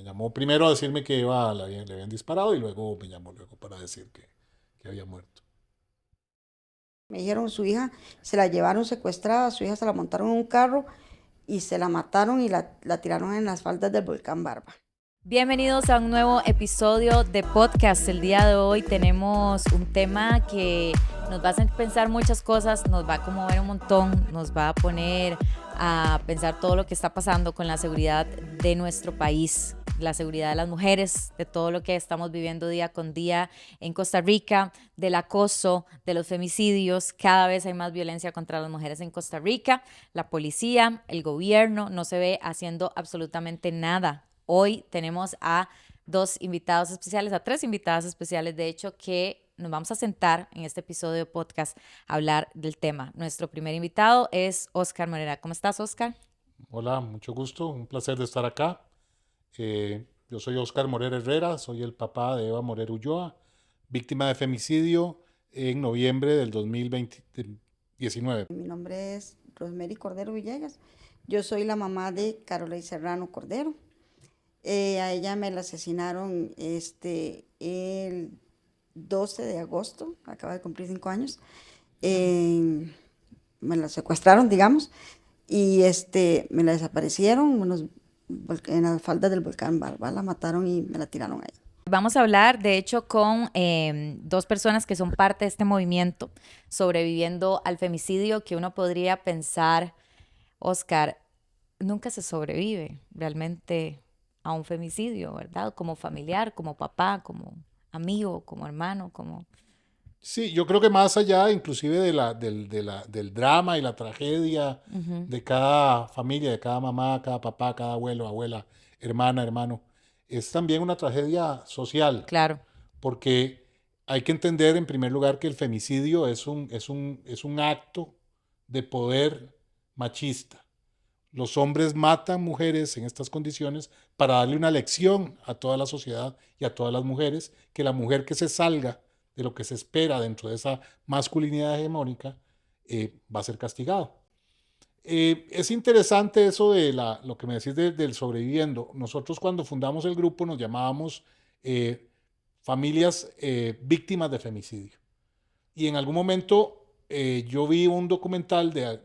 llamó primero a decirme que le habían disparado y luego me llamó luego para decir que había muerto. Me dijeron su hija, se la llevaron secuestrada, su hija se la montaron en un carro y se la mataron y la tiraron en las faldas del volcán Barba. Bienvenidos a un nuevo episodio de podcast. El día de hoy tenemos un tema que nos va a hacer pensar muchas cosas, nos va a conmover un montón, nos va a poner a pensar todo lo que está pasando con la seguridad de nuestro país, la seguridad de las mujeres, de todo lo que estamos viviendo día con día en Costa Rica, del acoso, de los femicidios. Cada vez hay más violencia contra las mujeres en Costa Rica. La policía, el gobierno no se ve haciendo absolutamente nada. Hoy tenemos a tres invitadas especiales, de hecho, que nos vamos a sentar en este episodio de podcast a hablar del tema. Nuestro primer invitado es Oscar Morera. ¿Cómo estás, Oscar? Hola, mucho gusto, un placer de estar acá. Yo soy Oscar Morera Herrera, soy el papá de Eva Morera Ulloa, víctima de femicidio en noviembre del 2019. Mi nombre es Rosemary Cordero Villegas. Yo soy la mamá de Carolina Serrano Cordero. A ella me la asesinaron el 12 de agosto, acaba de cumplir 5 años. Me la secuestraron, digamos, y me la desaparecieron en las faldas del volcán Barba, la mataron y me la tiraron ahí. Vamos a hablar, de hecho, con dos personas que son parte de este movimiento, sobreviviendo al femicidio, que uno podría pensar, Oscar, nunca se sobrevive realmente a un femicidio, ¿verdad? Como familiar, como papá, como amigo, como hermano, como... Sí, yo creo que más allá inclusive del drama y la tragedia de cada familia, de cada mamá, cada papá, cada abuelo, abuela, hermana, hermano, es también una tragedia social, Claro, porque hay que entender en primer lugar que el femicidio es un acto de poder machista. Los hombres matan mujeres en estas condiciones para darle una lección a toda la sociedad y a todas las mujeres, que la mujer que se salga de lo que se espera dentro de esa masculinidad hegemónica va a ser castigado. Es interesante eso de lo que me decís del sobreviviendo. Nosotros cuando fundamos el grupo nos llamábamos familias víctimas de femicidio. Y en algún momento yo vi un documental de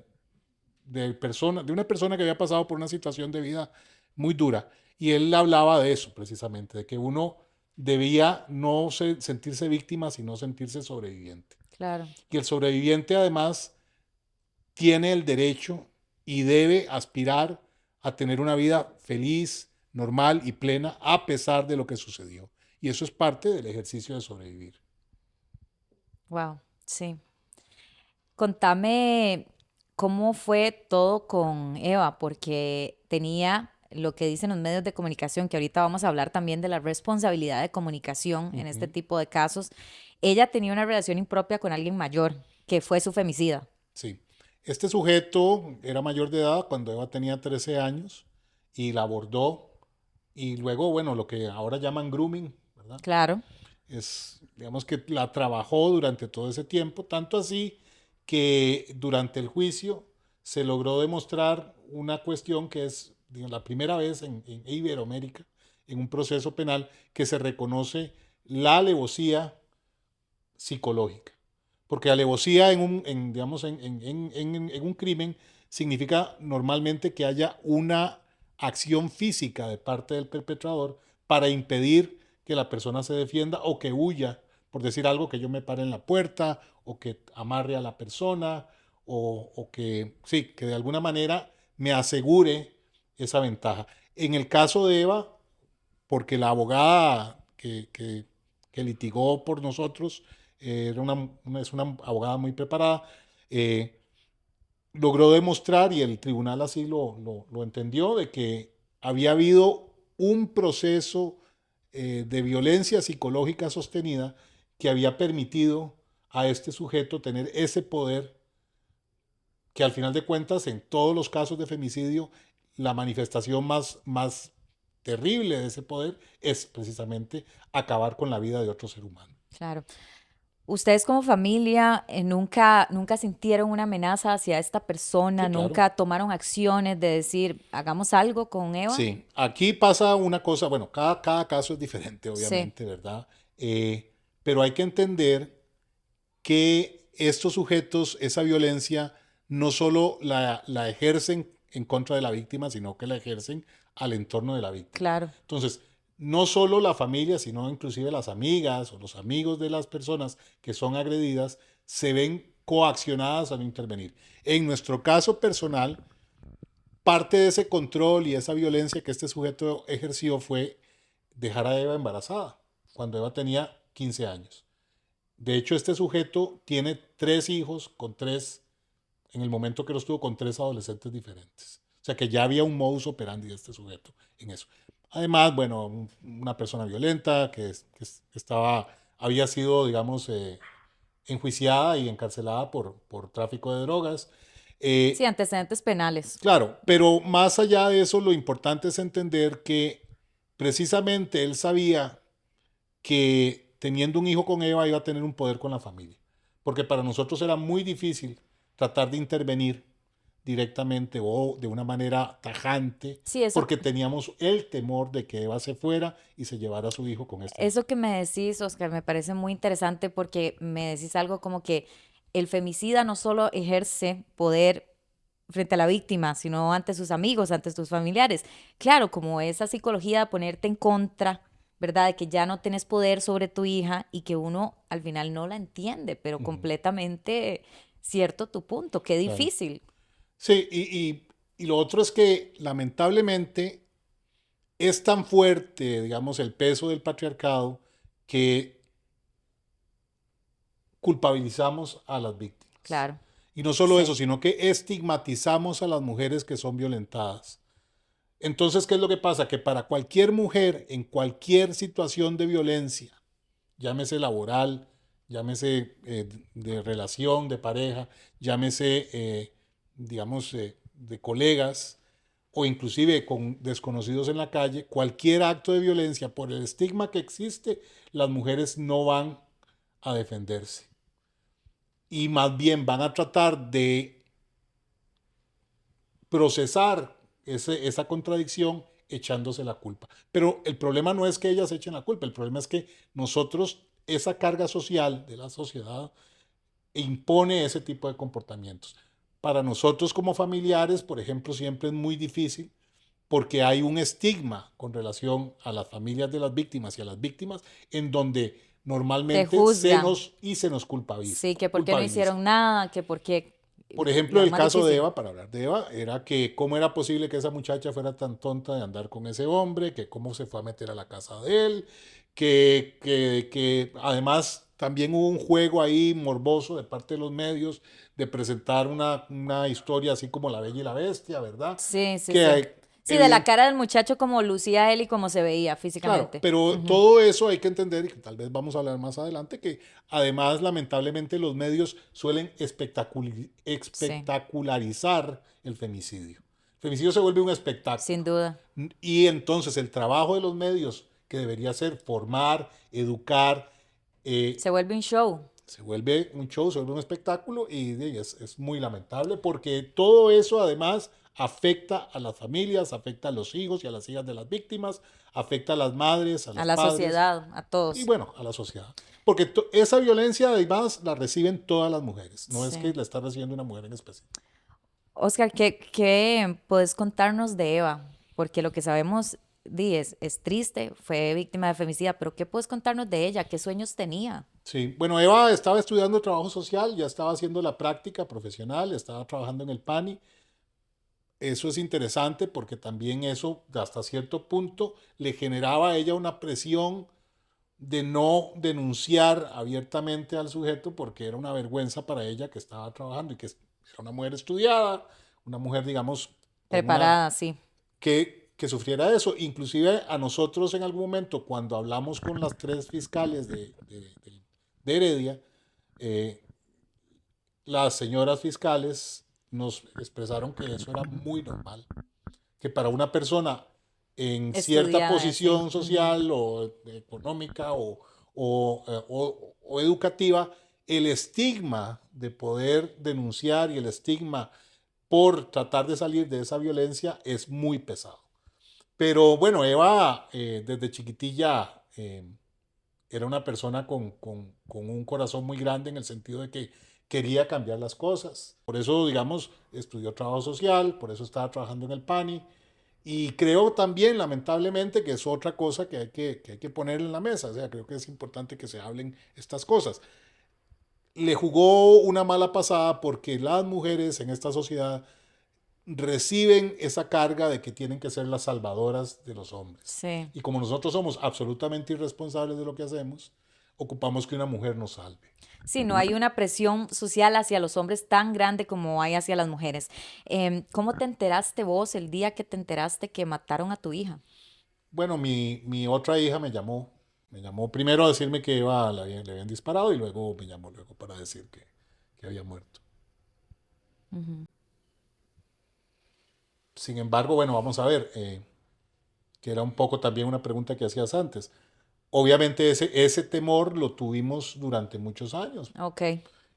una persona que había pasado por una situación de vida muy dura. Y él hablaba de eso precisamente, de que uno debía no sentirse víctima, sino sentirse sobreviviente. claro. Y el sobreviviente además tiene el derecho y debe aspirar a tener una vida feliz, normal y plena a pesar de lo que sucedió. Y eso es parte del ejercicio de sobrevivir. Wow, sí. Contame cómo fue todo con Eva, porque tenía lo que dicen los medios de comunicación, que ahorita vamos a hablar también de la responsabilidad de comunicación en este Ujú. tipo de casos. Ella tenía una relación impropia con alguien mayor, que fue su femicida. Sí. Este sujeto era mayor de edad cuando Eva tenía 13 años y la abordó y luego, bueno, lo que ahora llaman grooming, ¿verdad? Claro, Digamos que la trabajó durante todo ese tiempo, tanto así que durante el juicio se logró demostrar una cuestión que es, digamos, la primera vez en Iberoamérica, en un proceso penal, que se reconoce la alevosía psicológica. Porque alevosía digamos, en un crimen significa normalmente que haya una acción física de parte del perpetrador para impedir que la persona se defienda o que huya, por decir algo, que yo me pare en la puerta o que amarre a la persona o que, sí, que de alguna manera me asegure esa ventaja. En el caso de Eva, porque la abogada que litigó por nosotros es una abogada muy preparada, eh, logró demostrar, y el tribunal así lo entendió, de que había habido un proceso de violencia psicológica sostenida que había permitido a este sujeto tener ese poder que al final de cuentas en todos los casos de femicidio la manifestación más terrible de ese poder es precisamente acabar con la vida de otro ser humano. claro. ¿Ustedes como familia nunca sintieron una amenaza hacia esta persona? Sí, claro. ¿Nunca tomaron acciones de decir, hagamos algo con Eva? Sí, aquí pasa una cosa, bueno, cada caso es diferente, Sí, obviamente, ¿verdad? Pero hay que entender que estos sujetos, esa violencia, no solo la ejercen en contra de la víctima, sino que la ejercen al entorno de la víctima. claro. Entonces, no solo la familia, sino inclusive las amigas o los amigos de las personas que son agredidas se ven coaccionadas a no intervenir. En nuestro caso personal, parte de ese control y esa violencia que este sujeto ejerció fue dejar a Eva embarazada, cuando Eva tenía 15 años. De hecho, este sujeto tiene 3 hijos en el momento que los tuvo, con 3 adolescentes diferentes. O sea que ya había un modus operandi de este sujeto en eso. Además, bueno, una persona violenta había sido, digamos, enjuiciada y encarcelada por tráfico de drogas. Sí, antecedentes penales. Claro, pero más allá de eso, lo importante es entender que precisamente él sabía que teniendo un hijo con Eva iba a tener un poder con la familia, porque para nosotros era muy difícil tratar de intervenir directamente o de una manera tajante, Sí, porque teníamos el temor de que Eva se fuera y se llevara a su hijo con este. eso que me decís, Oscar, me parece muy interesante porque me decís algo como que el femicida no solo ejerce poder frente a la víctima, sino ante sus amigos, ante sus familiares. Claro, como esa psicología de ponerte en contra, ¿verdad? De que ya no tienes poder sobre tu hija y que uno al final no la entiende, pero completamente cierto tu punto, qué Claro. difícil. Sí, y lo otro es que lamentablemente es tan fuerte, digamos, el peso del patriarcado que culpabilizamos a las víctimas. Claro, Y no solo eso, sí. sino que estigmatizamos a las mujeres que son violentadas. Entonces, ¿qué es lo que pasa? Que para cualquier mujer, en cualquier situación de violencia, llámese laboral, llámese de relación, de pareja, llámese, digamos, de colegas o inclusive con desconocidos en la calle, cualquier acto de violencia, por el estigma que existe, las mujeres no van a defenderse y más bien van a tratar de procesar esa contradicción echándose la culpa. Pero el problema no es que ellas echen la culpa, el problema es que nosotros, esa carga social de la sociedad impone ese tipo de comportamientos. Para nosotros como familiares, por ejemplo, siempre es muy difícil porque hay un estigma con relación a las familias de las víctimas y a las víctimas en donde Te normalmente juzgan. se nos culpabiliza. Sí, que por qué no culpabiliza. hicieron nada, que por qué Por ejemplo, lo el más caso de difícil. Eva, para hablar de Eva, era que cómo era posible que esa muchacha fuera tan tonta de andar con ese hombre, que cómo se fue a meter a la casa de él, que además también hubo un juego ahí morboso de parte de los medios de presentar una historia así como La Bella y la Bestia, ¿verdad? Sí, sí, sí. Que Sí, de la evidente, cara del muchacho como lucía él y como se veía claro, físicamente. pero Ujú. todo eso hay que entender, y que tal vez vamos a hablar más adelante, que además lamentablemente los medios suelen Sí, espectacularizar el femicidio. El femicidio se vuelve un espectáculo. sin duda. Y entonces el trabajo de los medios, que debería ser formar, educar, eh, Se vuelve un show. se vuelve un show, se vuelve un espectáculo y es muy lamentable porque todo eso además afecta a las familias, afecta a los hijos y a las hijas de las víctimas, afecta a las madres, a A los la padres sociedad, a y todos. bueno, a la sociedad. Porque esa violencia además la reciben todas las mujeres, no es que Sí. la está recibiendo una mujer en específico. Oscar, ¿qué puedes contarnos de Eva? Porque lo que sabemos, es triste, fue víctima de femicida, pero ¿qué puedes contarnos de ella? ¿Qué sueños tenía? Sí, bueno, Eva estaba estudiando trabajo social, ya estaba haciendo la práctica profesional, estaba trabajando en el PANI. Eso es interesante porque también eso, hasta cierto punto, le generaba a ella una presión de no denunciar abiertamente al sujeto porque era una vergüenza para ella que estaba trabajando y que era una mujer estudiada, una mujer, digamos, con una Preparada, sí. que sufriera eso. Inclusive a nosotros en algún momento, cuando hablamos con las 3 fiscales de Heredia, eh, las señoras fiscales nos expresaron que eso era muy normal, que para una persona en cierta Estudiada, sí. posición Ujú. social o económica o educativa, el estigma de poder denunciar y el estigma por tratar de salir de esa violencia es muy pesado. Pero bueno, Eva desde chiquitilla era una persona con un corazón muy grande en el sentido de que quería cambiar las cosas. Por eso, digamos, estudió trabajo social, por eso estaba trabajando en el PANI. Y creo también, lamentablemente, que es otra cosa que hay que poner en la mesa. O sea, creo que es importante que se hablen estas cosas. Le jugó una mala pasada porque las mujeres en esta sociedad reciben esa carga de que tienen que ser las salvadoras de los hombres. Sí. Y como nosotros somos absolutamente irresponsables de lo que hacemos, ocupamos que una mujer nos salve. Sí, no hay una presión social hacia los hombres tan grande como hay hacia las mujeres. ¿Cómo te enteraste vos el día que te enteraste que mataron a tu hija? Bueno, mi otra hija me llamó. Me llamó primero a decirme que Eva le habían disparado y luego me llamó luego para decir que había muerto. Sin embargo, bueno, vamos a ver, que era un poco también una pregunta que hacías antes. Obviamente ese temor lo tuvimos durante muchos años. Ok.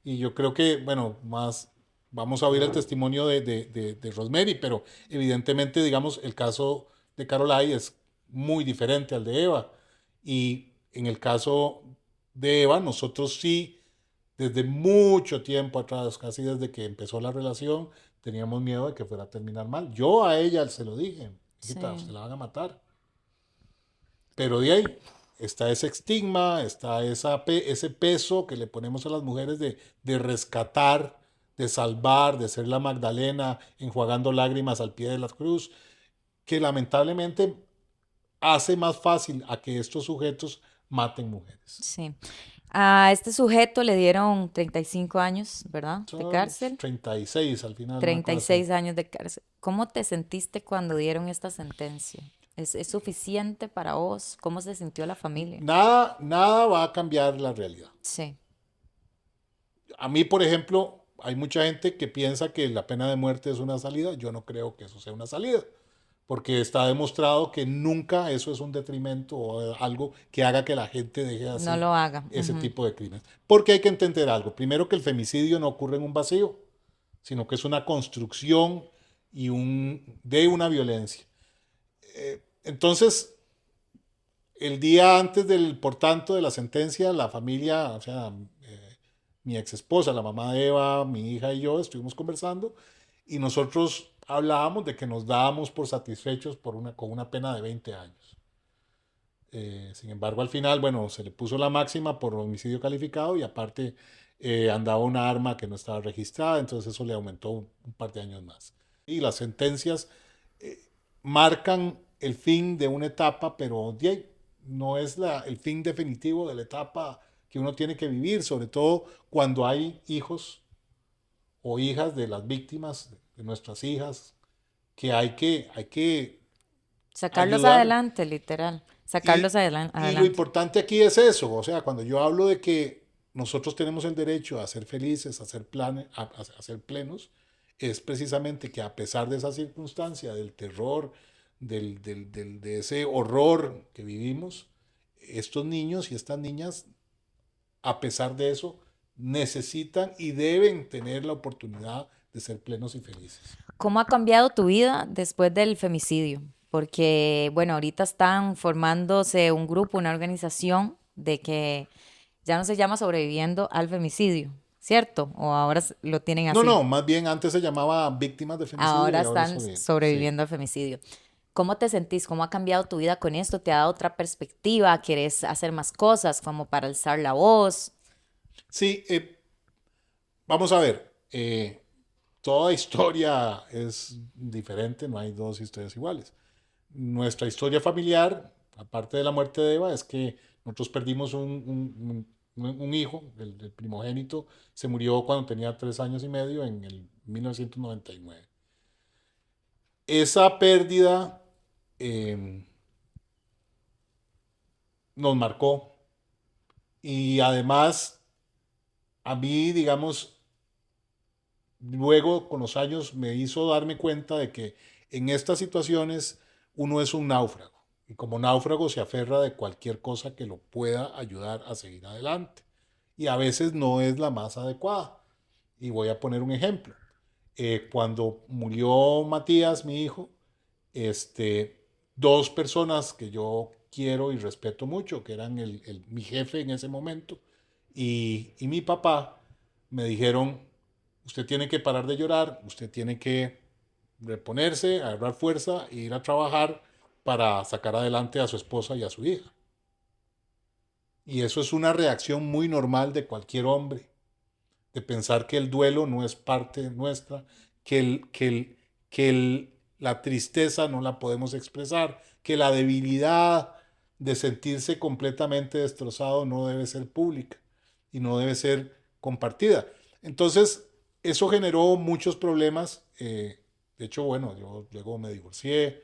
Y yo creo que, bueno, más vamos a oír el testimonio de Rosemary, pero evidentemente, digamos, el caso de Caroline es muy diferente al de Eva. Y en el caso de Eva, nosotros sí, desde mucho tiempo atrás, casi desde que empezó la relación, teníamos miedo de que fuera a terminar mal. Yo a ella se lo dije, hijita, Sí. se la van a matar. Pero de ahí está ese estigma, está ese peso que le ponemos a las mujeres de rescatar, de salvar, de ser la Magdalena, enjuagando lágrimas al pie de la cruz, que lamentablemente hace más fácil a que estos sujetos maten mujeres. Sí. A este sujeto le dieron 35 años, ¿verdad? De Son cárcel. 36 al final, una cosa así. 36 años de cárcel. ¿Cómo te sentiste cuando dieron esta sentencia? ¿Es suficiente para vos? ¿Cómo se sintió la familia? Nada va a cambiar la realidad. Sí, A mí, por ejemplo, hay mucha gente que piensa que la pena de muerte es una salida. Yo no creo que eso sea una salida, porque está demostrado que nunca eso es un detrimento o algo que haga que la gente deje de no hacer lo haga. ese Ujú. tipo de crímenes. Porque hay que entender algo. Primero, que el femicidio no ocurre en un vacío, sino que es una construcción de una violencia. Entonces, el día antes por tanto, de la sentencia, la familia, o sea, mi ex esposa, la mamá de Eva, mi hija y yo estuvimos conversando y nosotros hablábamos de que nos dábamos por satisfechos con una pena de 20 años. Sin embargo, al final, bueno, se le puso la máxima por homicidio calificado y aparte andaba una arma que no estaba registrada, entonces eso le aumentó un par de años más. Y las sentencias marcan el fin de una etapa, pero no es el fin definitivo de la etapa que uno tiene que vivir, sobre todo cuando hay hijos o hijas de las víctimas, de nuestras hijas, que hay que Sacarlos ayudar. adelante, literal. Y, Sacarlos y lo adelante. importante aquí es eso, o sea, cuando yo hablo de que nosotros tenemos el derecho a ser felices, a ser a ser plenos, es precisamente que a pesar de esa circunstancia, del terror, de ese horror que vivimos, estos niños y estas niñas, a pesar de eso, necesitan y deben tener la oportunidad de ser plenos y felices. ¿Cómo ha cambiado tu vida después del femicidio? Porque, bueno, ahorita están formándose un grupo, una organización de que ya no se llama sobreviviendo al femicidio, ¿cierto? O ahora lo tienen No, así. más bien antes se llamaba víctimas de femicidio Ahora y ahora están sí. sobreviviendo al femicidio. ¿Cómo te sentís? ¿Cómo ha cambiado tu vida con esto? ¿Te ha dado otra perspectiva? ¿Quieres hacer más cosas como para alzar la voz? Sí, vamos a ver. Toda historia es diferente, no hay dos historias iguales. Nuestra historia familiar, aparte de la muerte de Eva, es que nosotros perdimos un hijo, el primogénito, se murió cuando tenía 3 años y medio en el 1999. Esa pérdida nos marcó y además a mí, digamos, luego con los años me hizo darme cuenta de que en estas situaciones uno es un náufrago y como náufrago se aferra de cualquier cosa que lo pueda ayudar a seguir adelante. Y a veces no es la más adecuada. Y voy a poner un ejemplo. Cuando murió Matías, mi hijo, dos personas que yo quiero y respeto mucho, que eran mi jefe en ese momento y mi papá, me dijeron, usted tiene que parar de llorar, usted tiene que reponerse, agarrar fuerza e ir a trabajar para sacar adelante a su esposa y a su hija. Y eso es una reacción muy normal de cualquier hombre, de pensar que el duelo no es parte nuestra, la tristeza no la podemos expresar, que la debilidad de sentirse completamente destrozado no debe ser pública y no debe ser compartida. Entonces, eso generó muchos problemas. De hecho, bueno, yo luego me divorcié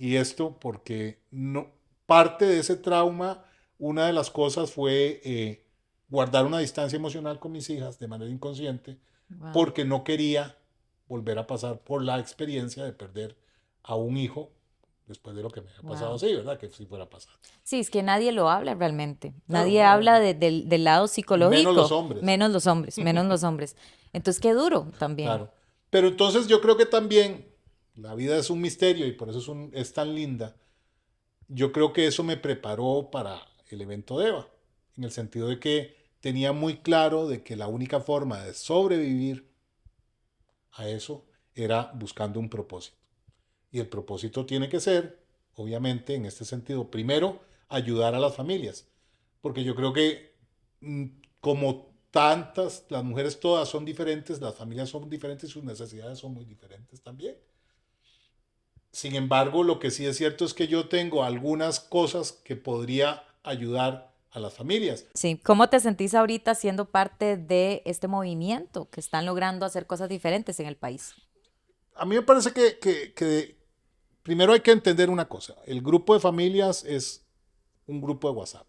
y esto porque no, parte de ese trauma, una de las cosas fue guardar una distancia emocional con mis hijas de manera inconsciente, Wow. porque no quería volver a pasar por la experiencia de perder a un hijo después de lo que me había pasado, Wow. sí, ¿verdad? Que si fuera a pasar. Sí, es que nadie lo habla realmente. Claro, Nadie no, habla del lado menos los psicológico, hombres, menos los hombres, menos los hombres. Entonces, qué duro también. claro. Pero entonces yo creo que también la vida es un misterio y por eso es tan linda. Yo creo que eso me preparó para el evento de Eva, en el sentido de que tenía muy claro de que la única forma de sobrevivir a eso era buscando un propósito. Y el propósito tiene que ser, obviamente, en este sentido, primero, ayudar a las familias. Porque yo creo que mm, como tantas, las mujeres todas son diferentes, las familias son diferentes, sus necesidades son muy diferentes también. Sin embargo, lo que sí es cierto es que yo tengo algunas cosas que podría ayudar a las familias. Sí, ¿cómo te sentís ahorita siendo parte de este movimiento que están logrando hacer cosas diferentes en el país? A mí me parece que primero hay que entender una cosa. El grupo de familias es un grupo de WhatsApp.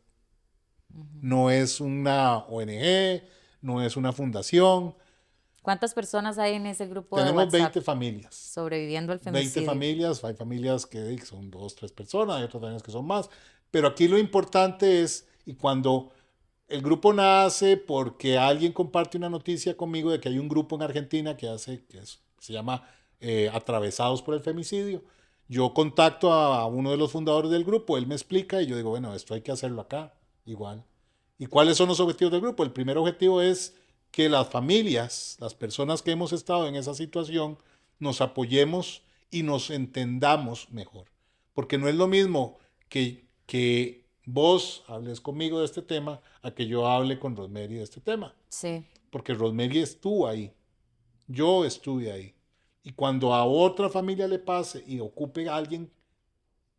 No es una ONG, no es una fundación. ¿Cuántas personas hay en ese grupo de Tenemos WhatsApp 20 familias. sobreviviendo al 20 femicidio? familias, hay familias que son 2, 3 personas, hay otras familias que son más. Pero aquí lo importante es, y cuando el grupo nace porque alguien comparte una noticia conmigo de que hay un grupo en Argentina se llama Atravesados por el Femicidio. Yo contacto a uno de los fundadores del grupo, él me explica y yo digo, bueno, esto hay que hacerlo acá, igual. ¿Y cuáles son los objetivos del grupo? El primer objetivo es que las familias, las personas que hemos estado en esa situación, nos apoyemos y nos entendamos mejor. Porque no es lo mismo que vos hables conmigo de este tema a que yo hable con Rosemary de este tema. Sí. Porque Rosemary estuvo ahí, yo estuve ahí. Y cuando a otra familia le pase y ocupe a alguien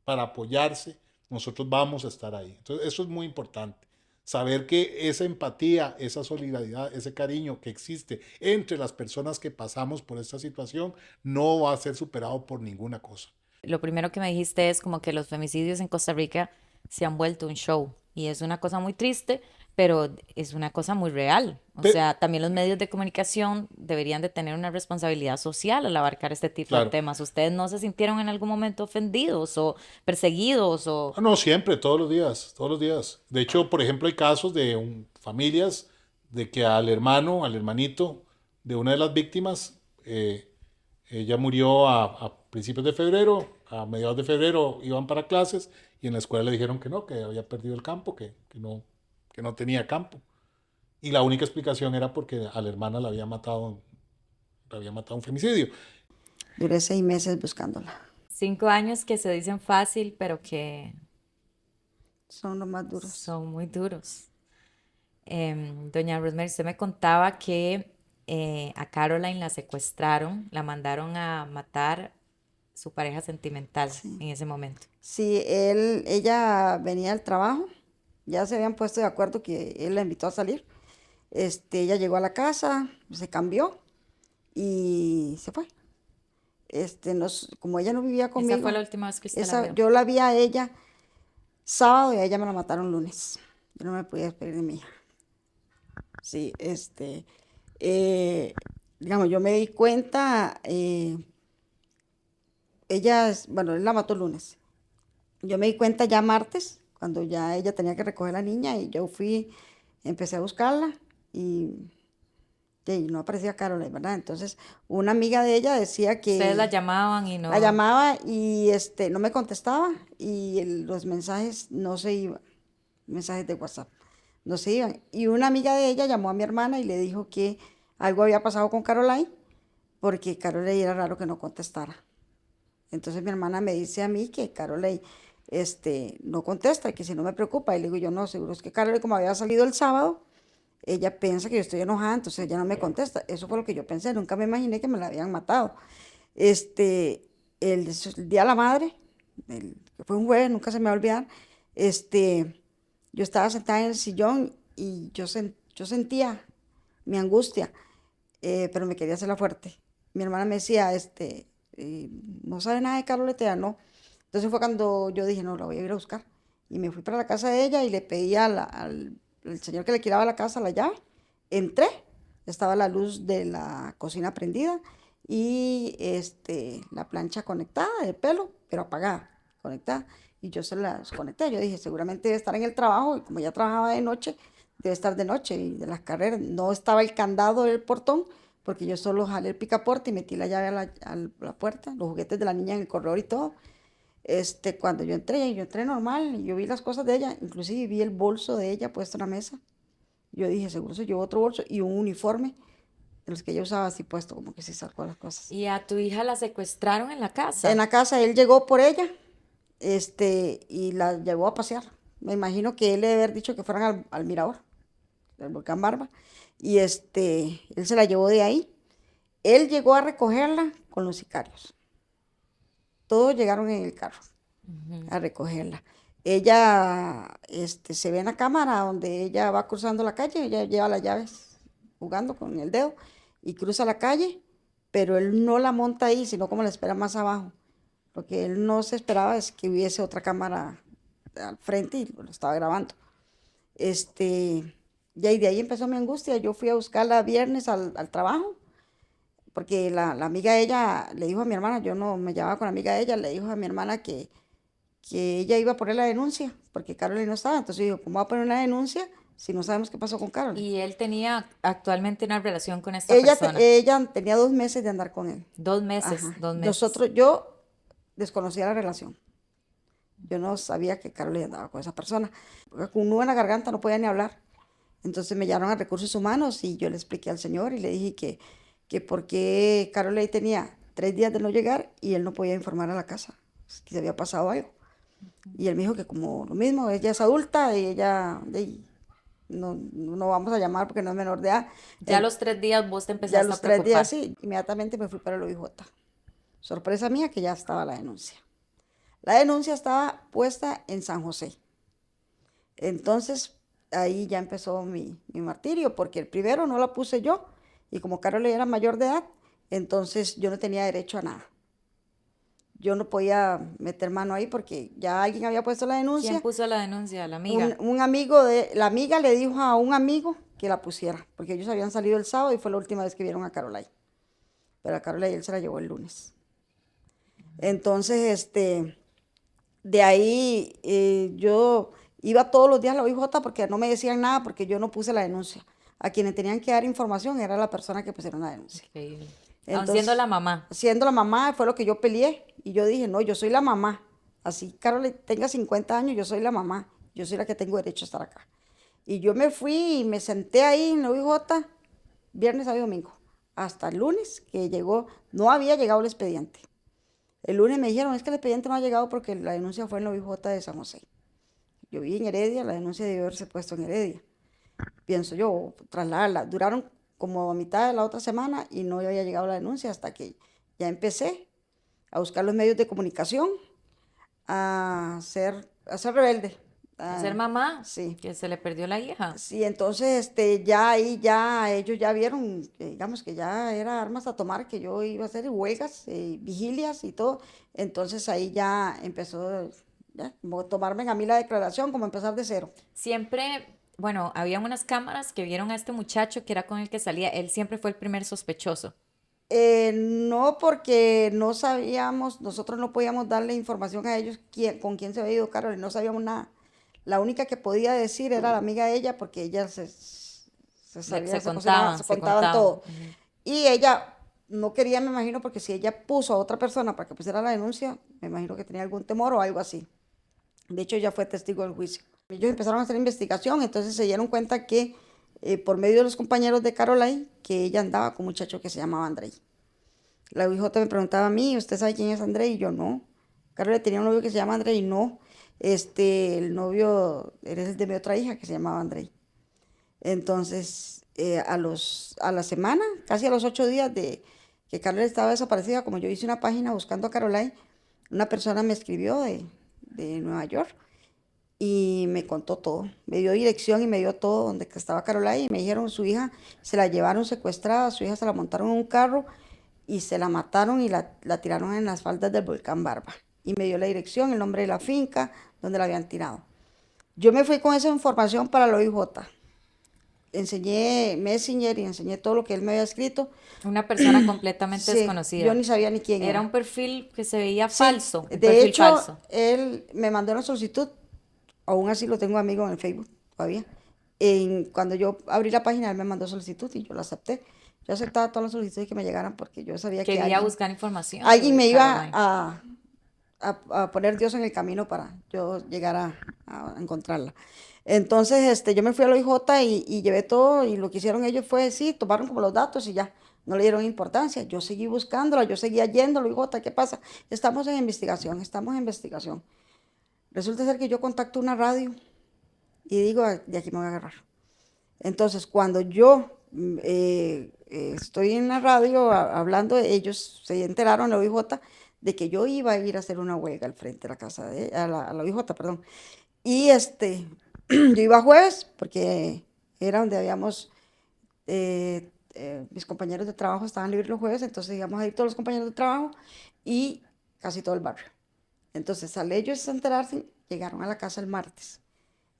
para apoyarse, nosotros vamos a estar ahí. Entonces, eso es muy importante. Saber que esa empatía, esa solidaridad, ese cariño que existe entre las personas que pasamos por esta situación no va a ser superado por ninguna cosa. Lo primero que me dijiste es como que los femicidios en Costa Rica se han vuelto un show y es una cosa muy triste, pero es una cosa muy real. O Pero, sea, también los medios de comunicación deberían de tener una responsabilidad social al abarcar este tipo de claro, temas. ¿Ustedes no se sintieron en algún momento ofendidos o perseguidos o no, siempre, todos los días, todos los días. De hecho, por ejemplo, hay casos de familias de que al hermanito de una de las víctimas, ella murió a principios de febrero, a mediados de febrero iban para clases y en la escuela le dijeron que no, que había perdido el campo, que no tenía campo. Y la única explicación era porque a la hermana le había matado un femicidio. Duré 6 meses buscándola. 5 años que se dicen fácil, pero que Son los más duros. son muy duros? Doña Rosemary, usted me contaba que a Caroline la secuestraron, la mandaron a matar su pareja sentimental en ese momento. Sí, ella venía del trabajo, ya se habían puesto de acuerdo que él la invitó a salir. Ella llegó a la casa, se cambió y se fue. Como ella no vivía Esa conmigo, fue la última vez que usted la vio. yo la vi a ella sábado y a ella me la mataron lunes. Yo no me podía despedir de mi hija. Sí, digamos, yo me di cuenta, él la mató el lunes. Yo me di cuenta ya martes, cuando ya ella tenía que recoger a la niña y yo empecé a buscarla y no aparecía Caroline, ¿verdad? Entonces, una amiga de ella decía Ustedes la que llamaban y la no. llamaba y no me contestaba y los mensajes no se iban, mensajes de WhatsApp, no se iban. Y una amiga de ella llamó a mi hermana y le dijo que algo había pasado con Caroline porque Caroline era raro que no contestara. Entonces mi hermana me dice a mí que Caroline no contesta y que si no me preocupa. Y le digo yo, no, seguro es que Caroline, como había salido el sábado, ella piensa que yo estoy enojada, entonces ella no me contesta. Eso fue lo que yo pensé, nunca me imaginé que me la habían matado. Este, el Día de la Madre, que fue un jueves, nunca se me va a olvidar, yo estaba sentada en el sillón y yo sentía mi angustia, pero me quería hacerla fuerte. Mi hermana me decía, no sabe nada de Caroleta, no. Entonces fue cuando yo dije, no, la voy a ir a buscar. Y me fui para la casa de ella y le pedí al señor que le alquilaba la casa la llave. Entré, estaba la luz de la cocina prendida y la plancha conectada de pelo, pero apagada, conectada. Y yo se las conecté. Yo dije, seguramente debe estar en el trabajo y como ya trabajaba de noche, debe estar de noche y de las carreras. No estaba el candado del portón porque yo solo jalé el picaporte y metí la llave a la puerta, los juguetes de la niña en el corredor y todo. Cuando yo entré normal y yo vi las cosas de ella, inclusive vi el bolso de ella puesto en la mesa. Yo dije, seguro se llevó otro bolso y un uniforme de los que ella usaba así puesto, como que se sacó las cosas. ¿Y a tu hija la secuestraron en la En casa? la casa él llegó por ella, y la llevó a pasear. Me imagino que él le debe haber dicho que fueran al mirador, del volcán Barba, y él se la llevó de ahí. Él llegó a recogerla con los sicarios. Todos llegaron en el carro a recogerla. Ella se ve en la cámara donde ella va cruzando la calle, ella lleva las llaves jugando con el dedo y cruza la calle, pero él no la monta ahí, sino como la espera más abajo. Lo que él no se esperaba es que hubiese otra cámara al frente y lo estaba grabando. Y de ahí empezó mi angustia. Yo fui a buscarla viernes al trabajo porque la amiga de ella le dijo a mi hermana, yo no me llevaba con la amiga de ella, le dijo a mi hermana que ella iba a poner la denuncia, porque Carolyn no estaba. Entonces yo digo, ¿cómo va a poner una denuncia si no sabemos qué pasó con Carolyn? Y él tenía actualmente una relación con esta persona. Ella tenía 2 meses de andar con él. 2 meses, Ajá. 2 meses. Yo desconocía la relación. Yo no sabía que Carolyn andaba con esa persona. Porque con un nudo en la garganta no podía ni hablar. Entonces me llamaron a Recursos Humanos y yo le expliqué al señor y le dije que por qué Carolyn tenía 3 días de no llegar y él no podía informar a la casa, que se había pasado algo. Y él me dijo que como lo mismo, ella es adulta y ella no vamos a llamar porque no es menor de edad. Ya a los 3 días vos te Ya a empezaste a los 3 días, preocupar. sí, inmediatamente me fui para el OIJ. Sorpresa mía que ya estaba la denuncia. La denuncia estaba puesta en San José. Entonces, ahí ya empezó mi martirio, porque el primero no la puse yo, y como Carol era mayor de edad, entonces yo no tenía derecho a nada. Yo no podía meter mano ahí porque ya alguien había puesto la denuncia. ¿Quién puso la denuncia? La amiga. Un amigo la amiga le dijo a un amigo que la pusiera, porque ellos habían salido el sábado y fue la última vez que vieron a Caroline. Pero a Caroline él se la llevó el lunes. Entonces, de ahí yo iba todos los días a la OIJ porque no me decían nada porque yo no puse la denuncia. A quienes tenían que dar información era la persona que pusieron la denuncia. Increíble. Aun Entonces, siendo la mamá. siendo la mamá fue lo que yo peleé y yo dije, no, yo soy la mamá. Así Carol tenga 50 años, yo soy la mamá. Yo soy la que tengo derecho a estar acá. Y yo me fui y me senté ahí en la OIJ viernes, sábado y domingo. Hasta el lunes que llegó, no había llegado el expediente. El lunes me dijeron, es que el expediente no ha llegado porque la denuncia fue en la OIJ de San José. Yo vi en Heredia, la denuncia debió haberse puesto en Heredia. Pienso yo, trasladarla. Duraron como a mitad de la otra semana y no había llegado la denuncia hasta que ya empecé a buscar los medios de comunicación, a ser rebelde. A ser mamá. Sí. Que se le perdió la hija. Sí, entonces ya ahí ya ellos ya vieron, digamos que ya era armas a tomar, que yo iba a hacer huelgas, vigilias y todo. Entonces ahí ya empezó ya, como tomarme a mí la declaración, como empezar de cero. Siempre, bueno, había unas cámaras que vieron a este muchacho que era con el que salía. Él siempre fue el primer sospechoso. No, porque no sabíamos, nosotros no podíamos darle información a ellos con quién se había ido Carol, no sabíamos nada. La única que podía decir era la amiga de ella, porque ella se sabía, Se se cocinaba, contaban, se se contaban contaban. todo. Y ella no quería, me imagino, porque si ella puso a otra persona para que pusiera la denuncia, me imagino que tenía algún temor o algo así. De hecho, ella fue testigo del juicio. Ellos empezaron a hacer investigación, entonces se dieron cuenta que por medio de los compañeros de Caroline, que ella andaba con un muchacho que se llamaba Andrei. La UIJ me preguntaba a mí, ¿usted sabe quién es Andrei? Y yo no. Caroline tenía un novio que se llama Andrei y no. El novio era el de mi otra hija que se llamaba Andrei. Entonces, a la semana, casi a los 8 días de que Caroline estaba desaparecida, como yo hice una página buscando a Caroline, una persona me escribió de Nueva York y me contó todo. Me dio dirección y me dio todo donde estaba Caroline y me dijeron su hija, se la llevaron secuestrada, su hija se la montaron en un carro y se la mataron y la tiraron en las faldas del volcán Barba. Y me dio la dirección, el nombre de la finca, donde la habían tirado. Yo me fui con esa información para la OIJ. Enseñé Messenger y enseñé todo lo que él me había escrito. Una persona completamente Sí, desconocida. yo ni sabía ni quién Era era. un perfil que se veía Sí, falso, un de perfil hecho, falso. él me mandó una solicitud, aún así lo tengo amigo en el Facebook todavía. Cuando yo abrí la página, él me mandó solicitud y yo la acepté. Yo aceptaba todas las solicitudes que me llegaran porque yo sabía que Quería buscar información alguien sobre me iba Caroline. a poner Dios en el camino para yo llegar a encontrarla. Entonces, yo me fui a la OIJ y llevé todo y lo que hicieron ellos fue, sí, tomaron como los datos y ya, no le dieron importancia. Yo seguí buscándola, yo seguía yendo a la OIJ, ¿qué pasa? Estamos en investigación, estamos en investigación. Resulta ser que yo contacto una radio y digo, de aquí me voy a agarrar. Entonces, cuando yo estoy en la radio hablando, ellos se enteraron, la OIJ, de que yo iba a ir a hacer una huelga al frente de la casa, a la OIJ, perdón. Y yo iba jueves, porque era donde habíamos, mis compañeros de trabajo estaban libres los jueves, entonces íbamos a ir todos los compañeros de trabajo y casi todo el barrio. Entonces, al ellos enterarse, llegaron a la casa el martes.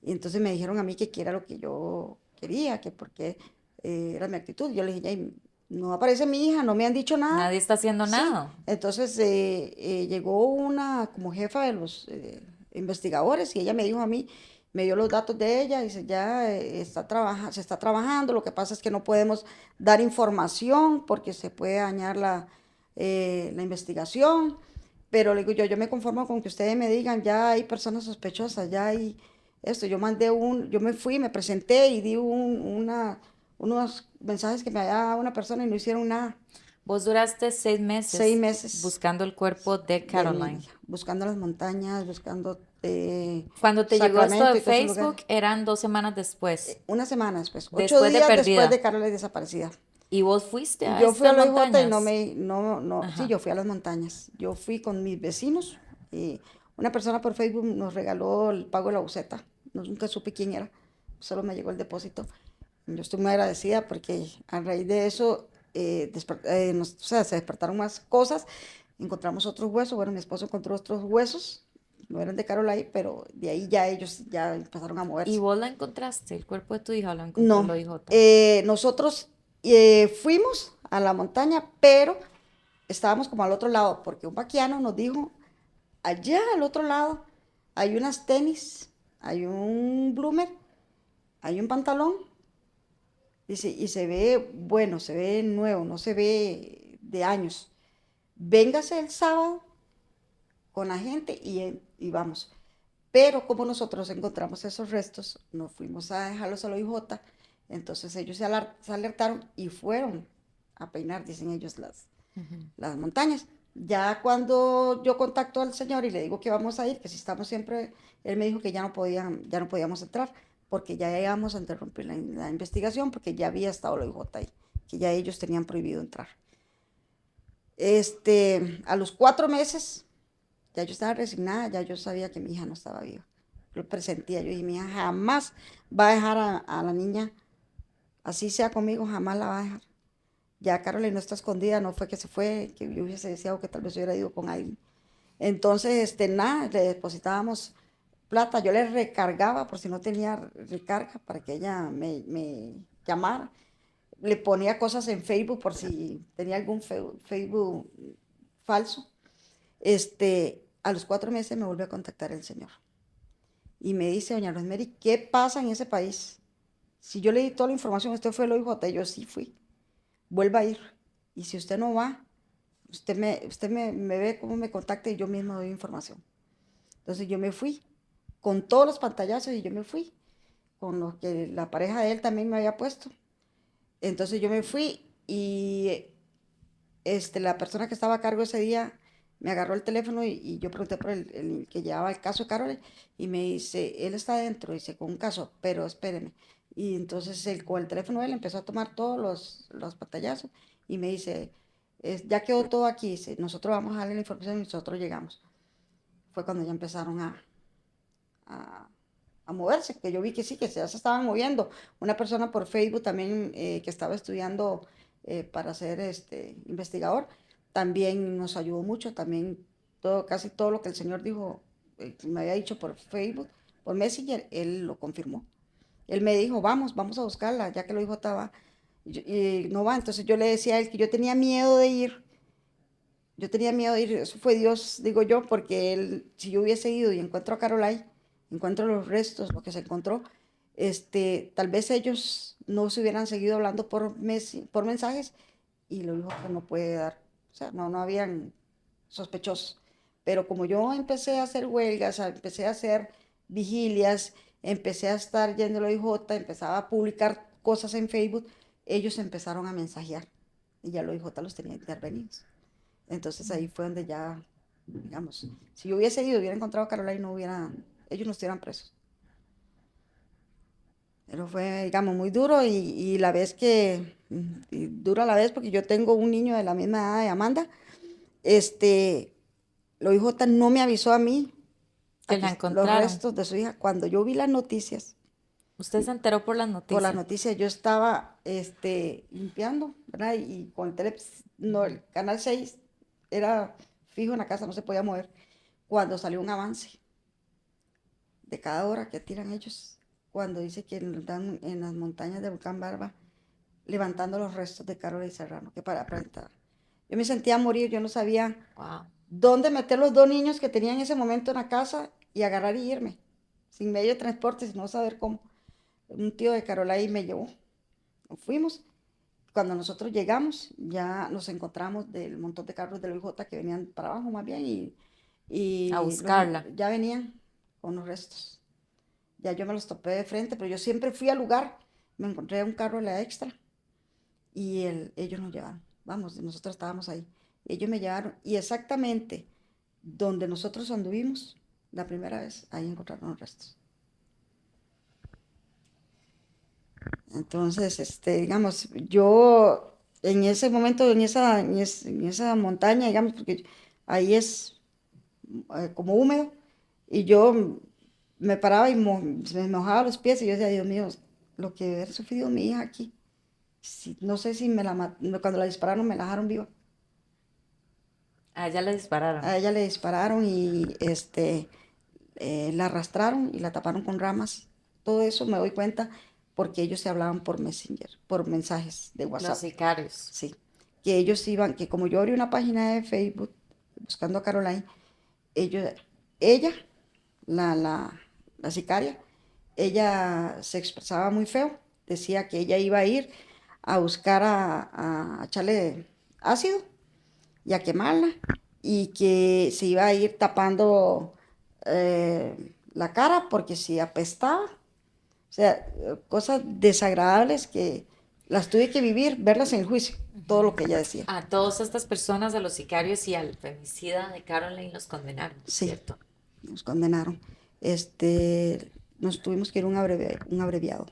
Y entonces me dijeron a mí que era lo que yo quería, que porque era mi actitud. Yo le dije, no aparece mi hija, no me han dicho nada. Nadie está haciendo Sí. nada. Entonces llegó una como jefa de los investigadores y ella me dijo a mí, me dio los datos de ella, dice, ya se está trabajando, lo que pasa es que no podemos dar información porque se puede dañar la investigación, pero le digo yo me conformo con que ustedes me digan, ya hay personas sospechosas, ya hay esto, yo me fui, me presenté y di unos mensajes que me había dado una persona y no hicieron nada. Vos duraste 6 meses. 6 meses. Buscando el cuerpo de Caroline. Buscando las montañas, buscando Cuando te llegó esto de y todos esos Facebook, lugares. eran 2 semanas después. Una semana después. Después 8 de días perdida. después de Caroline desaparecida. ¿Y vos fuiste a Yo fui a estas la OIJ y montañas? sí, yo fui a las montañas. Yo fui con mis vecinos. Una persona por Facebook nos regaló el pago de la buceta. Nunca supe quién era, solo me llegó el depósito. Yo estoy muy agradecida porque a raíz de eso o sea, se despertaron más cosas. Encontramos otros huesos. Bueno, mi esposo encontró otros huesos. No eran de Caroline, pero de ahí ya ellos ya empezaron a moverse. ¿Y vos la encontraste? ¿El cuerpo de tu hija lo encontró No, la OIJ? nosotros fuimos a la montaña, pero estábamos como al otro lado, porque un vaquiano nos dijo, allá al otro lado hay unas tenis, hay un bloomer, hay un pantalón, dice, y se ve bueno, se ve nuevo, no se ve de años. Véngase el sábado con la gente y vamos. Pero como nosotros encontramos esos restos, nos fuimos a dejarlos a la OIJ, entonces ellos se alertaron y fueron a peinar, dicen ellos, las montañas. Ya cuando yo contacto al señor y le digo que vamos a ir, que si estamos siempre, él me dijo que ya no podíamos entrar, porque ya íbamos a interrumpir la investigación, porque ya había estado la OIJ ahí, que ya ellos tenían prohibido entrar. A los 4 meses, ya yo estaba resignada, ya yo sabía que mi hija no estaba viva. Lo presentía, yo dije, mi hija jamás va a dejar a la niña, así sea conmigo, jamás la va a dejar. Ya Caroline no está escondida, no fue que se fue, que yo hubiese deseado que tal vez hubiera ido con alguien. Entonces, nada, le depositábamos plata, yo le recargaba por si no tenía recarga para que ella me llamara. le ponía cosas en Facebook por si tenía algún Facebook falso. A los 4 meses me volvió a contactar el señor y me dice, doña Rosemary, ¿qué pasa en ese país? Si yo le di toda la información, usted fue el OIJ, yo sí fui, vuelva a ir. Y si usted no va, usted me ve cómo me contacta y yo misma doy información. Entonces yo me fui con todos los pantallazos y yo me fui con los que la pareja de él también me había puesto. Entonces yo me fui y la persona que estaba a cargo ese día me agarró el teléfono y yo pregunté por el que llevaba el caso de Carol y me dice, él está adentro, dice, con un caso, pero espéreme. Y entonces él, con el teléfono de él empezó a tomar todos los pantallazos y me dice, ya quedó todo aquí, dice, nosotros vamos a darle la información y nosotros llegamos. Fue cuando ya empezaron a moverse, que yo vi que sí, que ya se estaban moviendo. Una persona por Facebook también que estaba estudiando para ser investigador, también nos ayudó mucho, también casi todo lo que el señor dijo, me había dicho por Facebook, por Messenger, él lo confirmó. Él me dijo, vamos a buscarla, ya que lo dijo estaba, y no va. Entonces yo le decía a él que yo tenía miedo de ir, eso fue Dios, digo yo, porque él, si yo hubiese ido y encuentro a Caroline, encuentro los restos, lo que se encontró, tal vez ellos no se hubieran seguido hablando por mensajes y lo dijo que no puede dar, o sea, no habían sospechosos. Pero como yo empecé a hacer huelgas, empecé a hacer vigilias, empecé a estar yendo al OIJ, empezaba a publicar cosas en Facebook, ellos empezaron a mensajear y ya el OIJ los tenía intervenidos. Entonces ahí fue donde ya, digamos, si yo hubiese ido, hubiera encontrado a Caroline, ellos no estuvieran presos. Pero fue, digamos, muy duro y la vez y dura la vez porque yo tengo un niño de la misma edad de Amanda, lo OIJ no me avisó a mí que la encontraron. Los restos de su hija. Cuando yo vi las noticias. ¿Usted se enteró por las noticias? Por las noticias. Yo estaba limpiando, ¿verdad? Y con el canal 6 era fijo en la casa, no se podía mover. Cuando salió un avance de cada hora que tiran ellos, cuando dice que están en las montañas de Volcán Barba levantando los restos de Carol y Serrano, que para presentar. Yo me sentía a morir, yo no sabía dónde meter los 2 niños que tenía en ese momento en la casa y agarrar y irme, sin medio de transporte, sin no saber cómo. Un tío de Caroline me llevó, nos fuimos. Cuando nosotros llegamos, ya nos encontramos del montón de carros del OIJ que venían para abajo más bien y a buscarla. Ya venían con los restos. Ya yo me los topé de frente, pero yo siempre fui al lugar, me encontré un carro de la extra y ellos nos llevaron. Vamos, nosotros estábamos ahí. Ellos me llevaron y exactamente donde nosotros anduvimos la primera vez, ahí encontraron los restos. Entonces, digamos, yo en ese momento, en esa montaña, digamos, porque ahí es como húmedo, y yo me paraba y me mojaba los pies y yo decía, Dios mío, lo que debe haber sufrido mi hija aquí. No sé si cuando la dispararon me la dejaron viva. A ella le dispararon. A ella le dispararon y la arrastraron y la taparon con ramas. Todo eso me doy cuenta porque ellos se hablaban por Messenger, por mensajes de WhatsApp. Los sicarios. Sí, que ellos iban, que como yo abrí una página de Facebook buscando a Caroline, ella, la sicaria, ella se expresaba muy feo, decía que ella iba a ir a buscar a echarle ácido y a quemarla y que se iba a ir tapando la cara porque si apestaba. O sea, cosas desagradables que las tuve que vivir, verlas en el juicio, todo lo que ella decía. A todas estas personas, a los sicarios y al femicida de Caroline los condenaron, sí, ¿cierto? Nos condenaron. Nos tuvimos que ir un abreviado,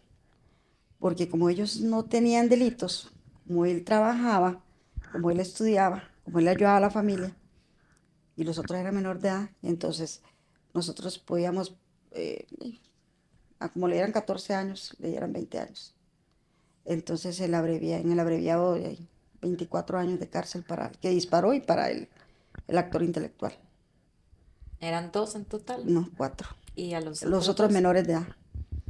porque como ellos no tenían delitos, como él trabajaba, como él estudiaba, como él ayudaba a la familia, y los otros eran menor de edad, entonces nosotros podíamos... como le dieran 14 años, le dieran 20 años. Entonces en el abreviado hay 24 años de cárcel para el que disparó y para el actor intelectual. ¿Eran 2 en total? No, 4. ¿Y a los otros menores de edad?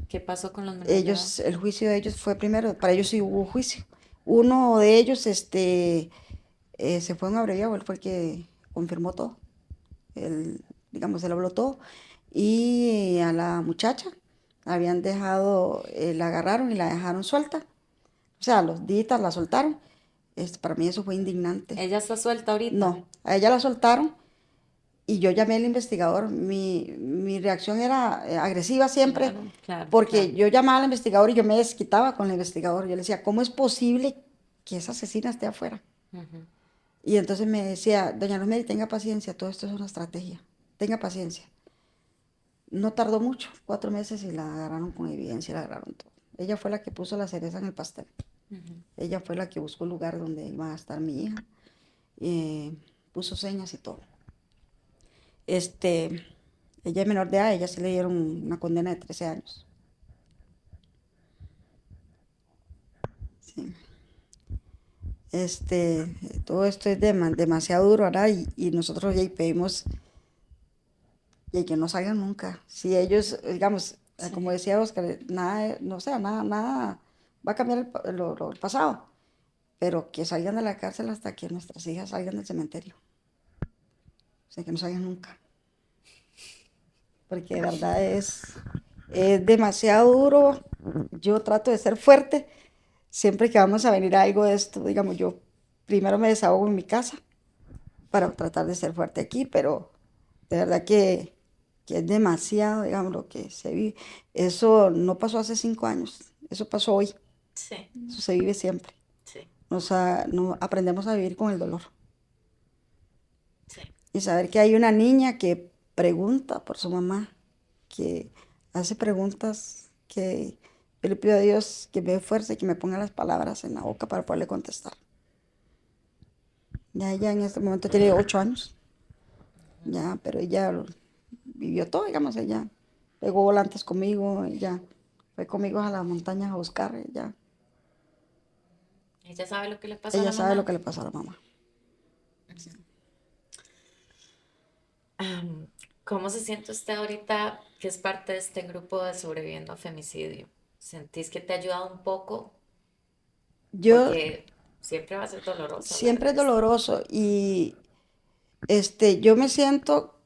¿Qué pasó con los menores de edad? El juicio de ellos fue primero, para ellos sí hubo juicio. Uno de ellos se fue a un abreviado, él fue el que confirmó todo. Él, digamos, él habló todo. Y a la muchacha habían dejado, la agarraron y la dejaron suelta. O sea, los días la soltaron. Para mí eso fue indignante. ¿Ella está suelta ahorita? No, a ella la soltaron y yo llamé al investigador. Mi reacción era agresiva siempre, Claro, porque yo llamaba al investigador y yo me desquitaba con el investigador. Yo le decía, ¿cómo es posible que esa asesina esté afuera? Y entonces me decía, doña Rosemary, tenga paciencia, todo esto es una estrategia, tenga paciencia. No tardó mucho, 4 meses y la agarraron con evidencia, la agarraron todo. Ella fue la que puso la cereza en el pastel. Ella fue la que buscó el lugar donde iba a estar mi hija. Puso señas y todo. Ella es menor de edad, ella sí le dieron una condena de 13 años. Sí. Todo esto es demasiado duro, ¿verdad? Y nosotros ya pedimos que no salgan nunca. Si ellos, digamos, como decía Oscar, nada, no sé, nada va a cambiar el pasado, pero que salgan de la cárcel hasta que nuestras hijas salgan del cementerio. O sea, que no salgan nunca. Porque de verdad es demasiado duro. Yo trato de ser fuerte. Siempre que vamos a venir a algo de esto, digamos, yo primero me desahogo en mi casa para tratar de ser fuerte aquí, pero de verdad que es demasiado, digamos, lo que se vive. Eso no pasó hace 5 años, eso pasó hoy. Sí. Eso se vive siempre. Sí. Aprendemos a vivir con el dolor. Sí. Y saber que hay una niña que pregunta por su mamá, que hace preguntas que yo le pido a Dios que me dé fuerza y que me ponga las palabras en la boca para poderle contestar. Ya ella en este momento tiene 8 años, ya, pero ella vivió todo, digamos, ella pegó volantes conmigo, ella fue conmigo a las montañas a buscar, ella ¿Ella sabe lo que le pasó a la mamá? Ella sabe lo que le pasó a la mamá. ¿Cómo se siente usted ahorita que es parte de este grupo de sobreviviendo a femicidio? ¿Sentís que te ha ayudado un poco? Yo Porque siempre va a ser doloroso hablar siempre de es esto. doloroso y yo me siento,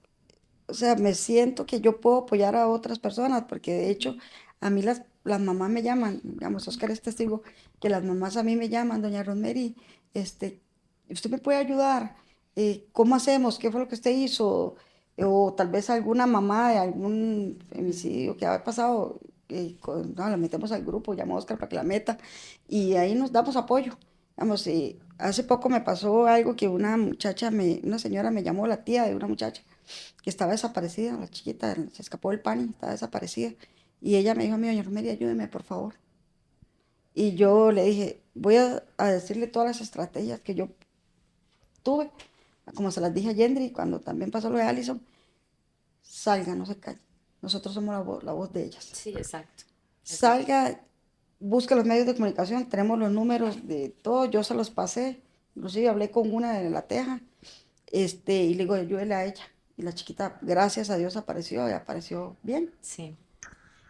o sea, me siento que yo puedo apoyar a otras personas, porque de hecho a mí las mamás me llaman, digamos, Oscar es testigo, que las mamás a mí me llaman, doña Rosemary, usted me puede ayudar, ¿cómo hacemos? ¿Qué fue lo que usted hizo? O tal vez alguna mamá de algún femicidio que ha pasado, no, la metemos al grupo, llamo a Oscar para que la meta, y ahí nos damos apoyo. Vamos, hace poco me pasó algo que una señora me llamó, la tía de una muchacha, que estaba desaparecida, la chiquita, se escapó del pani, estaba desaparecida. Y ella me dijo a mí, doña Rosemary, ayúdeme, por favor. Y yo le dije, voy a decirle todas las estrategias que yo tuve, como se las dije a Yendri cuando también pasó lo de Allison, salga, no se calle. Nosotros somos la voz de ellas. Sí, exacto. Salga, busque los medios de comunicación, tenemos los números de todo, yo se los pasé, inclusive hablé con una de La Teja, y le digo, ayúdele a ella. Y la chiquita, gracias a Dios, apareció y apareció bien. Sí.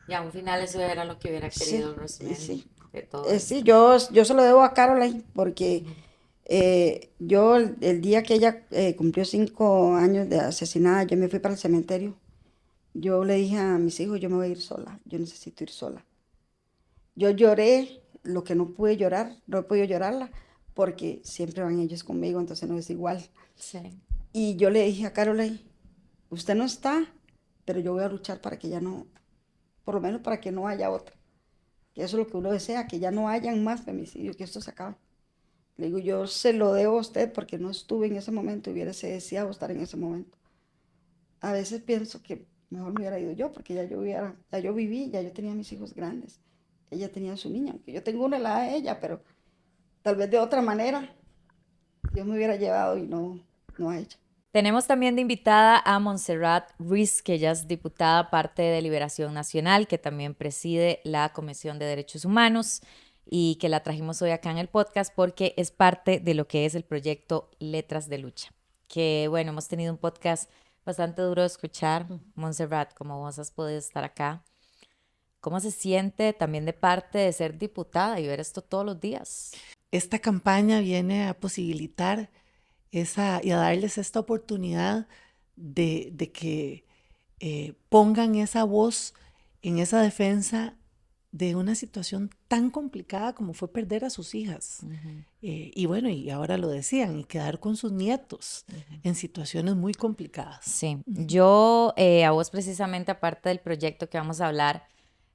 Y a un final eso era lo que hubiera querido Sí, Rosemary sí. de todo Sí, esto. yo se lo debo a Caroline, porque yo el día que ella cumplió 5 años de asesinada, yo me fui para el cementerio. Yo le dije a mis hijos, yo me voy a ir sola, yo necesito ir sola. Yo lloré lo que no pude llorar, no he podido llorarla, porque siempre van ellos conmigo, entonces no es igual. Sí. Y yo le dije a Caroline, usted no está, pero yo voy a luchar para que ya no, por lo menos para que no haya otra. Que eso es lo que uno desea, que ya no hayan más femicidios, que esto se acabe. Le digo, yo se lo debo a usted porque no estuve en ese momento, hubiese deseado estar en ese momento. A veces pienso que mejor me hubiera ido yo, porque ya yo viví, ya yo tenía mis hijos grandes. Ella tenía su niña, aunque yo tengo una la de ella, pero tal vez de otra manera Dios me hubiera llevado y no a ella. Tenemos también de invitada a Montserrat Ruiz, que ella es diputada parte de Liberación Nacional, que también preside la Comisión de Derechos Humanos y que la trajimos hoy acá en el podcast porque es parte de lo que es el proyecto Letras de Lucha. Que bueno, hemos tenido un podcast bastante duro de escuchar. Montserrat, como vos has podido estar acá, ¿cómo se siente también de parte de ser diputada y ver esto todos los días? esta campaña viene a posibilitar y a darles esta oportunidad de que pongan esa voz en esa defensa de una situación tan complicada como fue perder a sus hijas. Y bueno, y ahora lo decían, y quedar con sus nietos en situaciones muy complicadas. Sí, yo a vos precisamente, aparte del proyecto que vamos a hablar,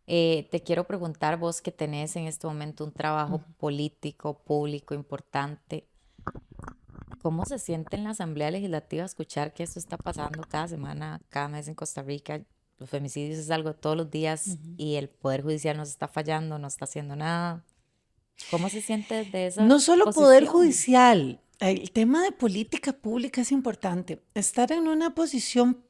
te quiero preguntar, vos que tenés en este momento un trabajo político, público, importante, ¿cómo se siente en la Asamblea Legislativa escuchar que esto está pasando cada semana, cada mes en Costa Rica? Los femicidios es algo todos los días y el Poder Judicial nos está fallando, no está haciendo nada. ¿Cómo se siente desde esa No solo posición? Poder Judicial, el tema de política pública es importante. Estar en una posición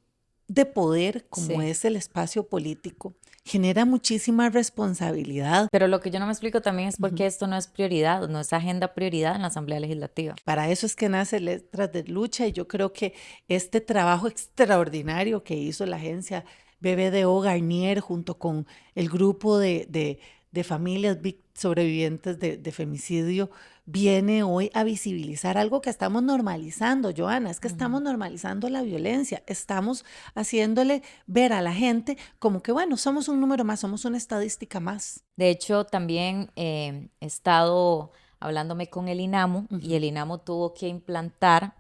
de poder, como es el espacio político, genera muchísima responsabilidad. Pero lo que yo no me explico también es por qué esto no es prioridad, no es agenda prioridad en la Asamblea Legislativa. Para eso es que nace Letras de Lucha, y yo creo que este trabajo extraordinario que hizo la agencia BBDO Garnier junto con el grupo de familias sobrevivientes de femicidio viene hoy a visibilizar algo que estamos normalizando, Joana, es que estamos normalizando la violencia, estamos haciéndole ver a la gente como que, bueno, somos un número más, somos una estadística más. De hecho, también he estado hablándome con el INAMU y el INAMU tuvo que implantar,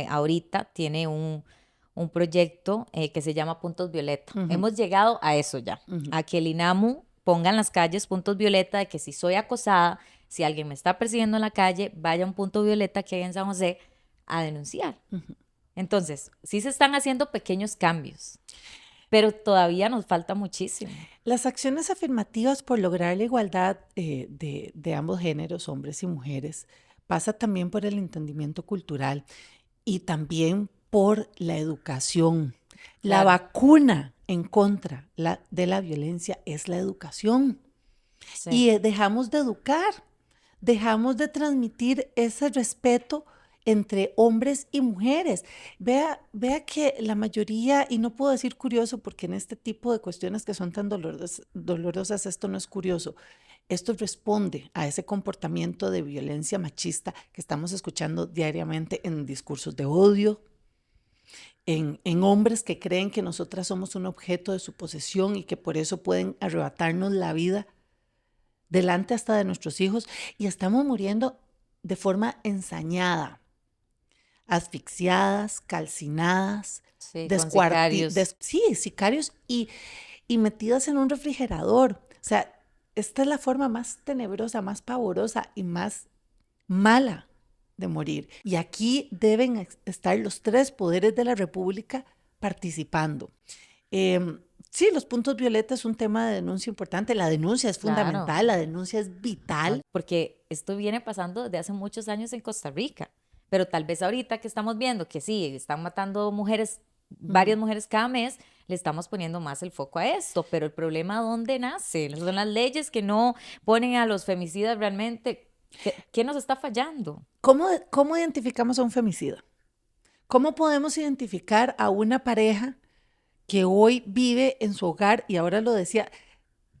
ahorita tiene un proyecto que se llama Puntos Violeta. Hemos llegado a eso ya, a que el INAMU ponga en las calles puntos violeta de que si soy acosada, si alguien me está persiguiendo en la calle, vaya a un punto violeta que hay en San José a denunciar. Entonces, sí se están haciendo pequeños cambios, pero todavía nos falta muchísimo. Las acciones afirmativas por lograr la igualdad de ambos géneros, hombres y mujeres, pasa también por el entendimiento cultural y también por la educación. La vacuna en contra de la violencia es la educación. Sí. Y dejamos de educar, dejamos de transmitir ese respeto entre hombres y mujeres. Vea que la mayoría, y no puedo decir curioso porque en este tipo de cuestiones que son tan dolorosas esto no es curioso, esto responde a ese comportamiento de violencia machista que estamos escuchando diariamente en discursos de odio, en hombres que creen que nosotras somos un objeto de su posesión y que por eso pueden arrebatarnos la vida delante hasta de nuestros hijos, y estamos muriendo de forma ensañada, asfixiadas, calcinadas, sicarios y metidas en un refrigerador. O sea, esta es la forma más tenebrosa, más pavorosa y más mala de morir. Y aquí deben estar los tres poderes de la República participando. Sí, los puntos violeta es un tema de denuncia importante. La denuncia es fundamental, claro. La denuncia es vital. Porque esto viene pasando desde hace muchos años en Costa Rica. Pero tal vez ahorita que estamos viendo que sí, están matando mujeres, varias mujeres cada mes, le estamos poniendo más el foco a esto. Pero el problema, ¿dónde nace? Son las leyes que no ponen a los femicidas realmente. ¿Qué nos está fallando? ¿Cómo identificamos a un femicida? ¿Cómo podemos identificar a una pareja que hoy vive en su hogar? Y ahora lo decía,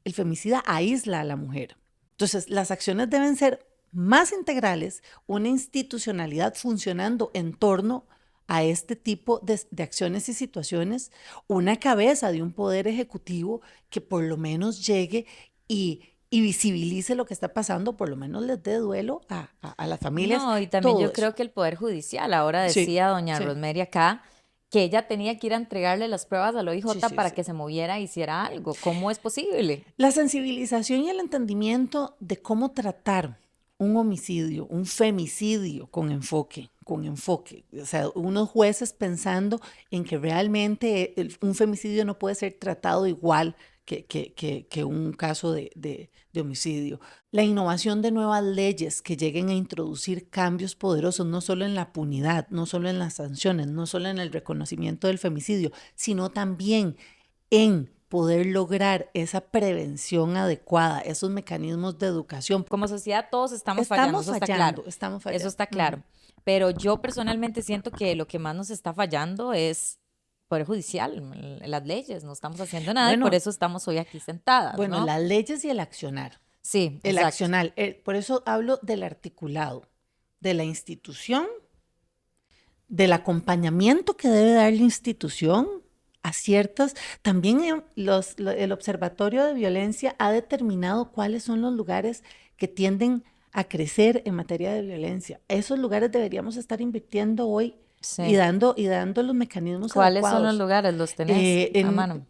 el femicida aísla a la mujer. Entonces, las acciones deben ser más integrales, una institucionalidad funcionando en torno a este tipo de acciones y situaciones, una cabeza de un poder ejecutivo que por lo menos llegue y visibilice lo que está pasando, por lo menos les dé duelo a las familias. No, y también yo creo que el Poder Judicial, ahora decía doña Rosemary acá, que ella tenía que ir a entregarle las pruebas al OIJ para que se moviera e hiciera algo. ¿Cómo es posible? La sensibilización y el entendimiento de cómo tratar un homicidio, un femicidio con enfoque. O sea, unos jueces pensando en que realmente un femicidio no puede ser tratado igual que un caso de homicidio. La innovación de nuevas leyes que lleguen a introducir cambios poderosos, no solo en la punidad, no solo en las sanciones, no solo en el reconocimiento del femicidio, sino también en poder lograr esa prevención adecuada, esos mecanismos de educación. Como sociedad todos estamos fallando, eso está claro. Eso está claro. Pero yo personalmente siento que lo que más nos está fallando es Poder Judicial, las leyes, no estamos haciendo nada y por eso estamos hoy aquí sentadas. Bueno, ¿no? Las leyes y el accionar. Sí, el exacto. accional. Por eso hablo del articulado, de la institución, del acompañamiento que debe dar la institución a ciertas. También el Observatorio de Violencia ha determinado cuáles son los lugares que tienden a crecer en materia de violencia. Esos lugares deberíamos estar invirtiendo hoy Sí. y dando los mecanismos ¿Cuáles son los adecuados. lugares? ¿Los tenés a mano?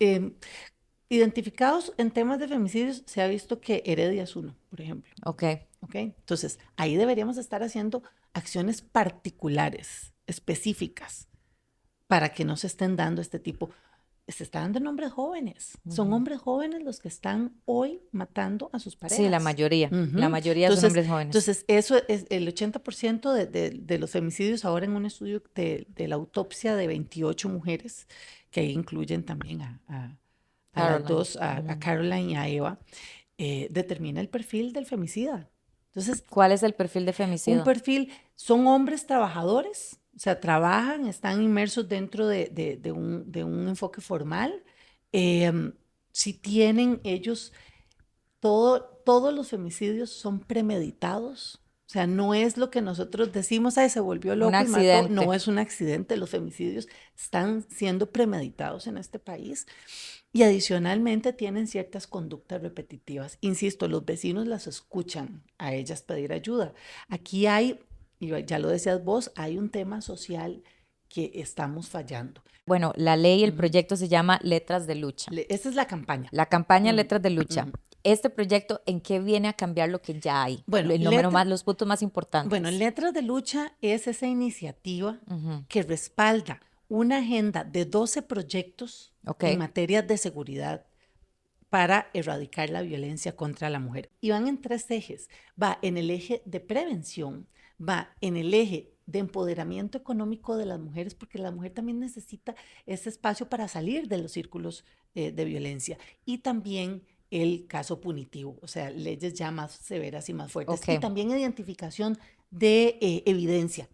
Identificados en temas de femicidios, se ha visto que Heredia es uno, por ejemplo. Ok. ¿Ok? Entonces, ahí deberíamos estar haciendo acciones particulares, específicas, para que no se estén dando este tipo. Se está dando en hombres jóvenes. Son hombres jóvenes los que están hoy matando a sus parejas. Sí, la mayoría. La mayoría son hombres jóvenes. Entonces, eso es el 80% de los femicidios ahora en un estudio de la autopsia de 28 mujeres, que ahí incluyen también a las dos, a Caroline y a Eva, determina el perfil del femicida. Entonces, ¿cuál es el perfil de femicidio? Un perfil, son hombres trabajadores, o sea, trabajan, están inmersos dentro de un enfoque formal. Si tienen ellos, todos los femicidios son premeditados. O sea, no es lo que nosotros decimos, ay, se volvió loco y mató. No es un accidente, los femicidios están siendo premeditados en este país. Y adicionalmente tienen ciertas conductas repetitivas. Insisto, los vecinos las escuchan a ellas pedir ayuda. Aquí hay, y ya lo decías vos, hay un tema social que estamos fallando. Bueno, la ley, el proyecto se llama Letras de Lucha. Esta es la campaña. La campaña Letras de Lucha. Este proyecto, ¿en qué viene a cambiar lo que ya hay? Bueno, los puntos más importantes. Bueno, Letras de Lucha es esa iniciativa que respalda una agenda de 12 proyectos en materia de seguridad para erradicar la violencia contra la mujer. Y van en 3 ejes. Va en el eje de prevención, va en el eje de empoderamiento económico de las mujeres, porque la mujer también necesita ese espacio para salir de los círculos de violencia. Y también el caso punitivo, o sea, leyes ya más severas y más fuertes. Y también identificación de evidencia.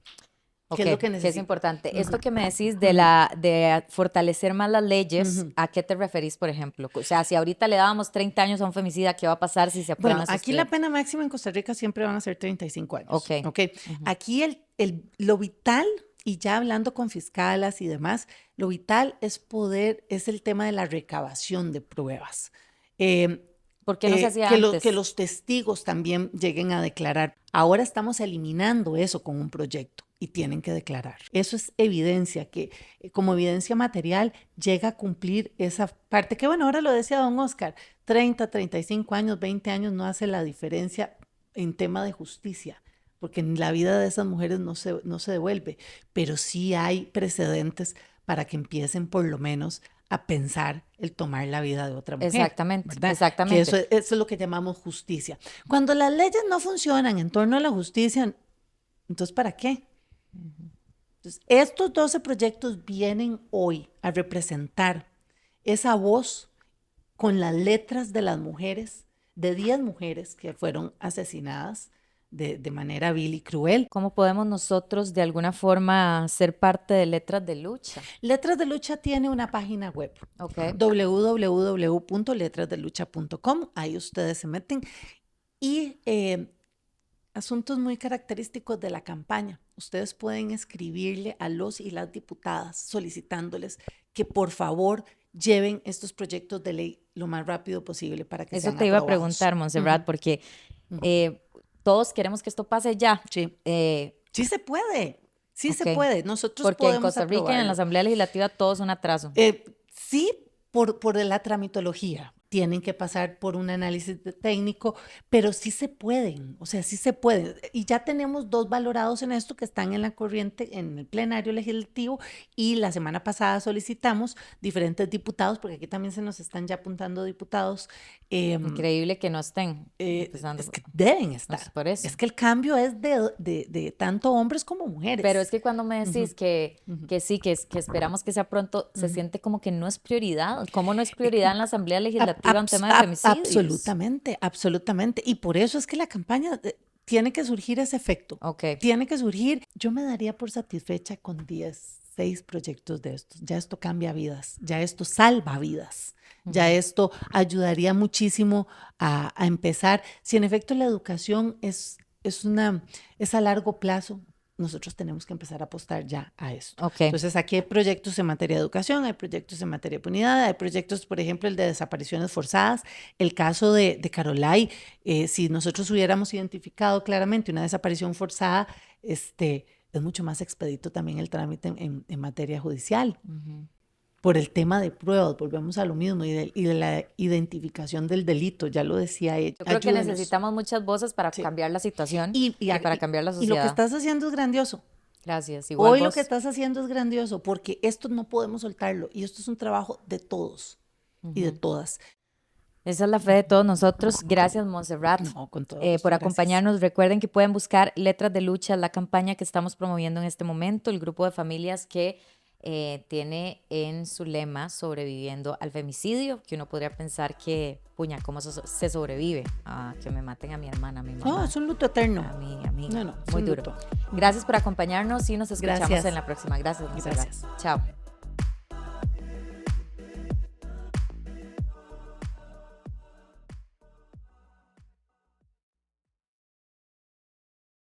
¿Qué es lo que necesita? Que es importante. Esto que me decís de fortalecer más las leyes, ¿a qué te referís, por ejemplo? O sea, si ahorita le dábamos 30 años a un femicida, ¿qué va a pasar si se aprueban esos aquí la pena máxima en Costa Rica siempre van a ser 35 años. Aquí lo vital, y ya hablando con fiscalas y demás, lo vital es el tema de la recabación de pruebas. ¿Por qué no se hacía antes? Que los testigos también lleguen a declarar. Ahora estamos eliminando eso con un proyecto y tienen que declarar. Eso es evidencia que como evidencia material llega a cumplir esa parte que, bueno, ahora lo decía don Oscar, 30, 35 años, 20 años no hace la diferencia en tema de justicia, porque en la vida de esas mujeres no se devuelve, pero sí hay precedentes para que empiecen por lo menos a pensar el tomar la vida de otra mujer. Exactamente, ¿verdad? exactamente. Que eso es lo que llamamos justicia. Cuando las leyes no funcionan en torno a la justicia, entonces ¿para qué? Entonces, estos 12 proyectos vienen hoy a representar esa voz con las letras de las mujeres, de 10 mujeres que fueron asesinadas de manera vil y cruel. ¿Cómo podemos nosotros de alguna forma ser parte de Letras de Lucha? Letras de Lucha tiene una página web, www.letrasdelucha.com. Ahí ustedes se meten y asuntos muy característicos de la campaña. Ustedes pueden escribirle a los y las diputadas solicitándoles que por favor lleven estos proyectos de ley lo más rápido posible para que sean aprobados. Eso te iba a preguntar, Montserrat, porque todos queremos que esto pase ya. Sí, sí se puede. Sí se puede. Nosotros porque podemos en Costa Rica, aprobarlo. en la Asamblea Legislativa, todo es un atraso. Sí, por la tramitología. Tienen que pasar por un análisis técnico, pero sí se pueden, o sea, sí se pueden. Y ya tenemos 2 valorados en esto que están en la corriente, en el plenario legislativo, y la semana pasada solicitamos diferentes diputados, porque aquí también se nos están ya apuntando diputados. Increíble que no estén. Es que deben estar. Pues por eso. Es que el cambio es de tanto hombres como mujeres. Pero es que cuando me decís que sí, que esperamos que sea pronto, se siente como que no es prioridad. ¿Cómo no es prioridad en la Asamblea Legislativa un tema de femicidios? Absolutamente, absolutamente. Y por eso es que la campaña tiene que surgir ese efecto. Tiene que surgir. Yo me daría por satisfecha con 10 6 proyectos de estos. Ya esto cambia vidas, ya esto salva vidas, ya esto ayudaría muchísimo a empezar. Si en efecto la educación es a largo plazo, nosotros tenemos que empezar a apostar ya a esto. Okay. Entonces, aquí hay proyectos en materia de educación, hay proyectos en materia de impunidad, hay proyectos, por ejemplo, el de desapariciones forzadas. El caso de Carolay, si nosotros hubiéramos identificado claramente una desaparición forzada, es mucho más expedito también el trámite en materia judicial. Por el tema de pruebas, volvemos a lo mismo, y de la identificación del delito, ya lo decía ella. Yo creo que necesitamos muchas voces para cambiar la situación y para cambiar la sociedad. Y lo que estás haciendo es grandioso. Gracias. Igual Hoy vos. lo que estás haciendo es grandioso, porque esto no podemos soltarlo, y esto es un trabajo de todos y de todas. Esa es la fe de todos nosotros. Gracias, Montserrat, Con todo por acompañarnos. Recuerden que pueden buscar Letras de Lucha, la campaña que estamos promoviendo en este momento, el grupo de familias que tiene en su lema sobreviviendo al femicidio, que uno podría pensar que, puña, ¿cómo se sobrevive a que me maten a mi hermana, a mi mamá? No, es un luto eterno. A mi amiga. No, muy duro. Luto. Gracias por acompañarnos y nos escuchamos Gracias. en la próxima. Gracias, Montserrat. Gracias. Chao.